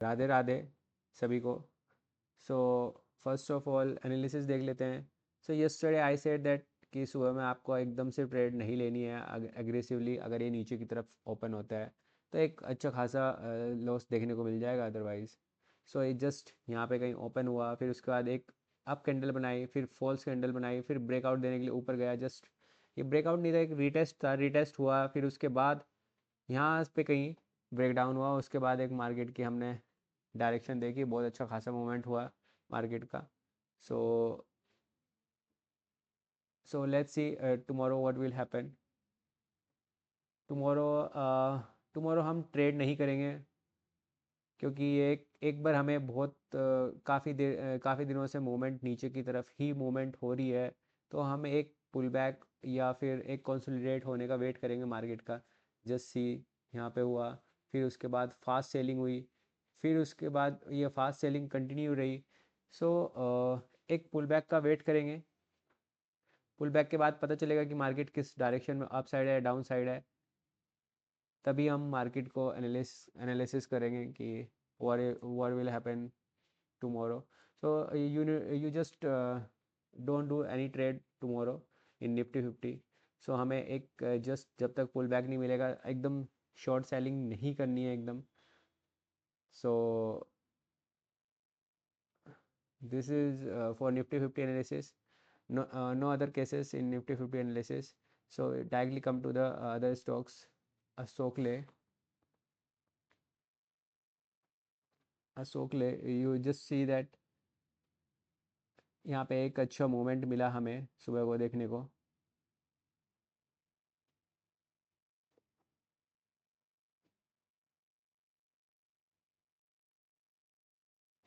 राधे राधे सभी को। So first of all analysis देख लेते हैं। सो यस्टरडे आई सेड दैट कि सुबह में आपको एकदम से ट्रेड नहीं लेनी है एग्रेसिवली। अगर ये नीचे की तरफ ओपन होता है तो एक अच्छा खासा लॉस देखने को मिल जाएगा अदरवाइज। सो ये जस्ट यहाँ पे कहीं ओपन हुआ, फिर उसके बाद एक अप कैंडल बनाई, फिर फॉल्स कैंडल बनाई, फिर ब्रेकआउट देने के लिए ऊपर गया। जस्ट ये ब्रेकआउट नहीं था, एक रीटेस्ट था। रीटेस्ट हुआ, फिर उसके बाद यहाँ पे कहीं ब्रेकडाउन हुआ। उसके बाद एक मार्केट की हमने डायरेक्शन देखी, बहुत अच्छा खासा मूवमेंट हुआ मार्केट का। So so let's see tomorrow what will happen. Tomorrow tomorrow हम ट्रेड नहीं करेंगे, क्योंकि एक एक बार हमें बहुत काफ़ी दिनों से मूवमेंट नीचे की तरफ ही मूवमेंट हो रही है। तो हम एक पुल बैक या फिर एक कंसोलिडेट होने का वेट करेंगे मार्केट का। जस्ट सी यहाँ पे हुआ, फिर उसके बाद फास्ट सेलिंग हुई, फिर उसके बाद ये फास्ट सेलिंग कंटिन्यू रही। सो एक पुल बैक का वेट करेंगे। पुल बैक के बाद पता चलेगा कि मार्केट किस डायरेक्शन में अप साइड है, डाउन साइड है। तभी हम मार्केट को एनालिसिस करेंगे कि what will happen tomorrow. So you just don't do any trade tomorrow in Nifty 50. So हमें एक जस्ट जब तक पुल बैक नहीं मिलेगा एकदम शॉर्ट सेलिंग नहीं करनी है एकदम। So this is for Nifty 50 analysis. No other cases in Nifty 50 analysis. So directly come to the other stocks. Ashok you just see that यहाँ पे एक अच्छा मोमेंट मिला हमें सुबह को देखने को।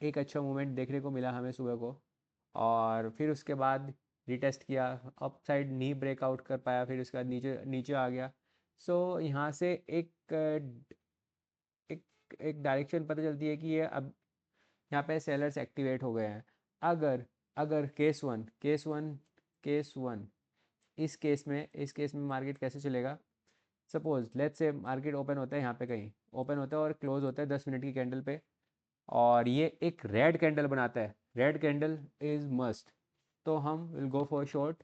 एक अच्छा मोमेंट देखने को मिला हमें सुबह को, और फिर उसके बाद रिटेस्ट किया। अप साइड नहीं ब्रेकआउट कर पाया, फिर उसके बाद नीचे नीचे आ गया। सो यहाँ से एक एक डायरेक्शन पता चलती है कि ये अब यहाँ पे सेलर्स एक्टिवेट हो गए हैं। अगर अगर केस वन इस केस में मार्केट कैसे चलेगा। Suppose let's say market open होता है, यहाँ पे कहीं ओपन होता है और क्लोज होता है 10 मिनट की कैंडल पे, और ये एक रेड कैंडल बनाता है। Red candle is must. तो हम विल गो फॉर शॉर्ट।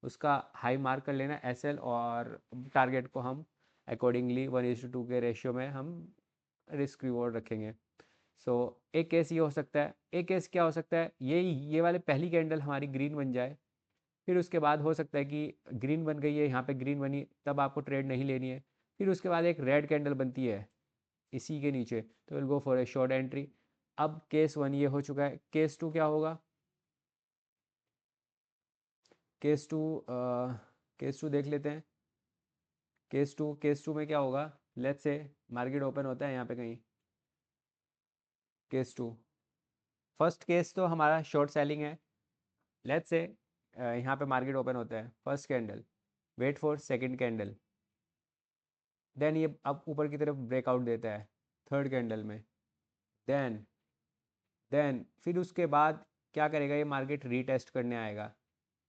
उसका हाई मार्क कर लेना एस एल, और टारगेट को हम अकॉर्डिंगली 1:2 के रेशियो में हम रिस्क रिवॉर्ड रखेंगे। सो एक केस ये हो सकता है। एक केस क्या हो सकता है, ये वाले पहली कैंडल हमारी ग्रीन बन जाए। फिर उसके बाद हो सकता है कि ग्रीन बन गई है, यहाँ पे ग्रीन बनी, तब आपको ट्रेड नहीं लेनी है। फिर उसके बाद एक रेड कैंडल बनती है इसी के नीचे, तो will go for a short entry. अब केस वन ये हो चुका है। केस टू क्या होगा। केस टू केस टू देख लेते हैं। केस टू में क्या होगा। लेट्स से मार्केट ओपन होता है यहाँ पे कहीं। केस टू फर्स्ट केस तो हमारा शॉर्ट सेलिंग है। लेट्स से यहाँ पे मार्केट ओपन होता है, first candle, wait for second candle, then ये अब ऊपर की तरफ ब्रेकआउट देता है थर्ड कैंडल में। देन देन फिर उसके बाद क्या करेगा, ये मार्केट रीटेस्ट करने आएगा।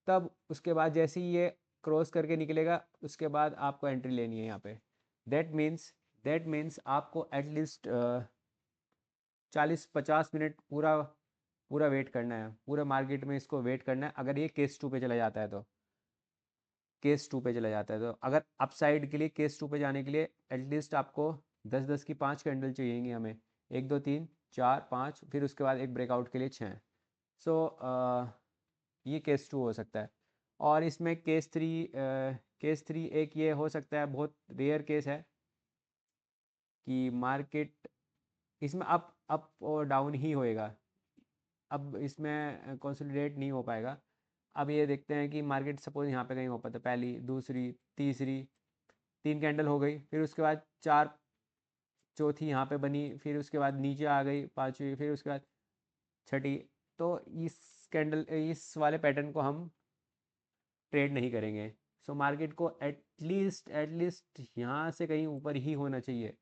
तब उसके बाद जैसे ही ये क्रॉस करके निकलेगा, उसके बाद आपको एंट्री लेनी है यहाँ पे। दैट मीन्स दैट मीन्स आपको एटलीस्ट 40-50 मिनट पूरा पूरा वेट करना है, पूरे मार्केट में इसको वेट करना है। अगर ये केस टू पे चला जाता है तो केस टू पे चला जाता है तो अगर अपसाइड के लिए केस टू पे जाने के लिए एटलीस्ट आपको 10-10 की 5 कैंडल चाहिएंगी हमें। 1 2 3 4 5, फिर उसके बाद एक ब्रेकआउट के लिए 6। सो ये केस टू हो सकता है। और इसमें केस थ्री एक ये हो सकता है, बहुत रेयर केस है कि मार्केट इसमें अप और डाउन ही होएगा। अब इसमें कंसोलिडेट नहीं हो पाएगा। अब ये देखते हैं कि मार्केट सपोज यहाँ पे कहीं ओपन था, पहली दूसरी तीसरी 3 कैंडल हो गई, फिर उसके बाद चार, चौथी यहाँ पे बनी, फिर उसके बाद नीचे आ गई पांचवी, फिर उसके बाद छठी। तो इस इस वाले पैटर्न को हम ट्रेड नहीं करेंगे। सो मार्केट को एटलीस्ट यहाँ से कहीं ऊपर ही होना चाहिए।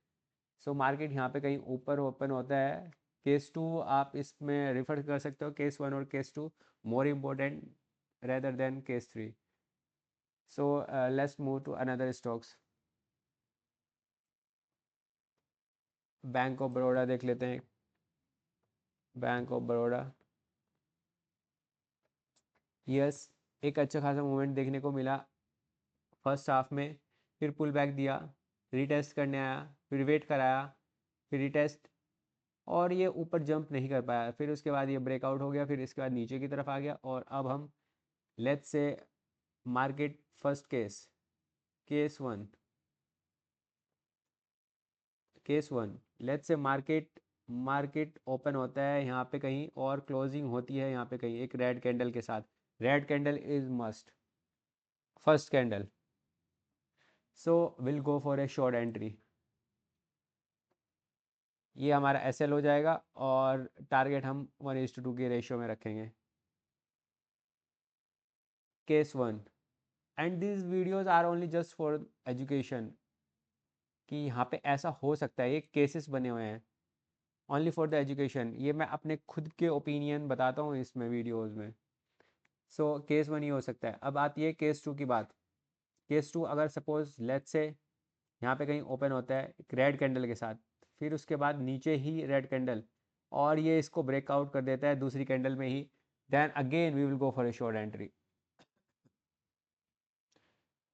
सो मार्केट यहाँ पे कहीं ऊपर ओपन होता है। केस टू आप इसमें रेफर कर सकते हो, केस वन और case two more important rather than case three. So let's move to another stocks. Bank of Baroda देख लेते हैं। बैंक ऑफ बड़ौदा, यस, एक अच्छा खासा मूवमेंट देखने को मिला फर्स्ट हाफ में, फिर पुल बैक दिया, रीटेस्ट करने आया, फिर वेट कराया, फिर रीटेस्ट, और ये ऊपर जंप नहीं कर पाया, फिर उसके बाद ये ब्रेकआउट हो गया, फिर इसके बाद नीचे की तरफ आ गया। और अब हम let's say market first case, case one, case one, let's say market, market open होता है यहाँ पे कहीं और क्लोजिंग होती है यहाँ पे कहीं एक रेड कैंडल के साथ, red candle is must, first candle, so will go for a short entry. ये हमारा एसएल हो जाएगा और टारगेट हम 1:2 के रेशियो में रखेंगे। Case one, and these videos are only just for education, कि यहाँ पे ऐसा हो सकता है, ये केसेस बने हुए हैं ओनली फॉर द एजुकेशन, ये मैं अपने खुद के ओपिनियन बताता हूँ इसमें वीडियोज़ में। सो केस वन ही हो सकता है। अब आती है केस टू की बात। केस टू, अगर सपोज लेट्स से यहाँ पे कहीं ओपन होता है एक रेड कैंडल के साथ, फिर उसके बाद नीचे ही रेड कैंडल, और ये इसको ब्रेकआउट कर देता है दूसरी कैंडल में ही, then again we will go for a short entry.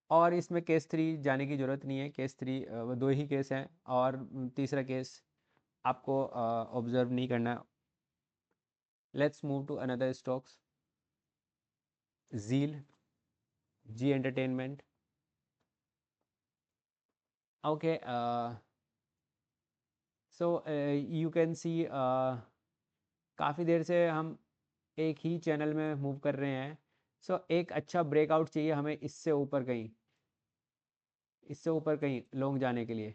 और इसमें केस थ्री जाने की ज़रूरत नहीं है, केस थ्री दो ही केस हैं, और तीसरा केस आपको ऑब्जर्व नहीं करना। Let's move to another stocks, Zeel, Zee entertainment, okay, so you can see काफ़ी देर से हम एक ही चैनल में मूव कर रहे हैं। सो एक अच्छा ब्रेकआउट चाहिए हमें इससे ऊपर कहीं, इससे ऊपर कहीं लॉन्ग जाने के लिए।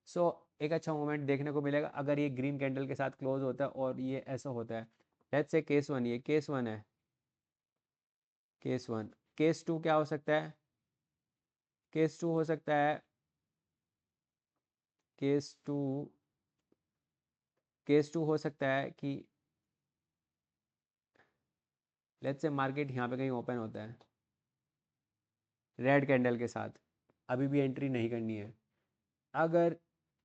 सो एक अच्छा मोमेंट देखने को मिलेगा अगर ये ग्रीन कैंडल के साथ क्लोज होता है और ये ऐसा होता है। लेट्स से केस वन, ये केस वन है, केस वन। केस टू क्या हो सकता है? केस टू हो सकता है, केस टू, केस टू हो सकता है कि लेट्स से मार्केट यहाँ पे कहीं ओपन होता है रेड कैंडल के साथ, अभी भी एंट्री नहीं करनी है। अगर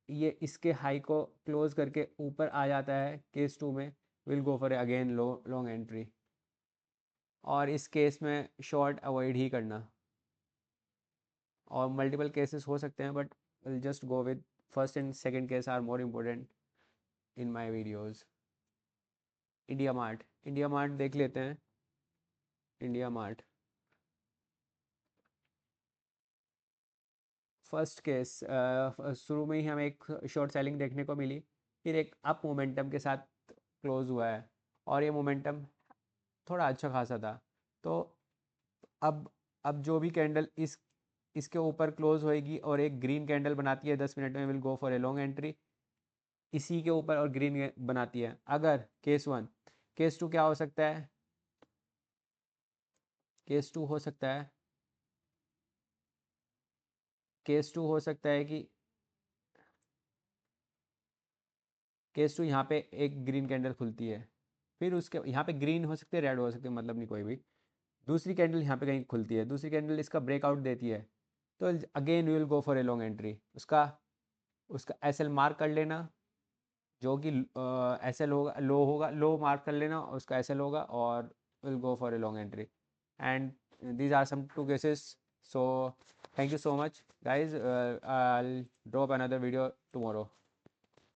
ये इसके हाई को क्लोज करके ऊपर आ जाता है केस टू में, will go for again low long entry, और इस केस में शॉर्ट अवॉइड ही करना। और मल्टीपल केसेस हो सकते हैं, but will just go with first and second case are more important in my videos. India mart, India mart देख लेते हैं। इंडिया मार्ट फर्स्ट केस, शुरू में ही हमें एक शॉर्ट सेलिंग देखने को मिली, फिर एक अप मोमेंटम के साथ क्लोज हुआ है, और ये मोमेंटम थोड़ा अच्छा खासा था। तो अब अब जो भी कैंडल इसके ऊपर क्लोज होएगी और एक ग्रीन कैंडल बनाती है 10 मिनट में, will go for a long entry इसी के ऊपर, और ग्रीन बनाती है। अगर केस वन, केस टू क्या हो सकता है? केस टू हो सकता है, केस टू हो सकता है कि केस टू यहाँ पे एक ग्रीन कैंडल खुलती है, फिर उसके यहाँ पे ग्रीन हो सकते हैं, रेड हो सकते हैं, मतलब नहीं कोई भी, दूसरी कैंडल यहाँ पे कहीं खुलती है, दूसरी कैंडल इसका ब्रेकआउट देती है, तो again we will go for a long entry. उसका उसका एस एल मार्क कर लेना, जो कि एस एल होगा, लो होगा, लो मार्क कर लेना उसका एस एल होगा, और will go for a long entry. And these are some two cases. So thank you so much guys, I'll drop another video tomorrow.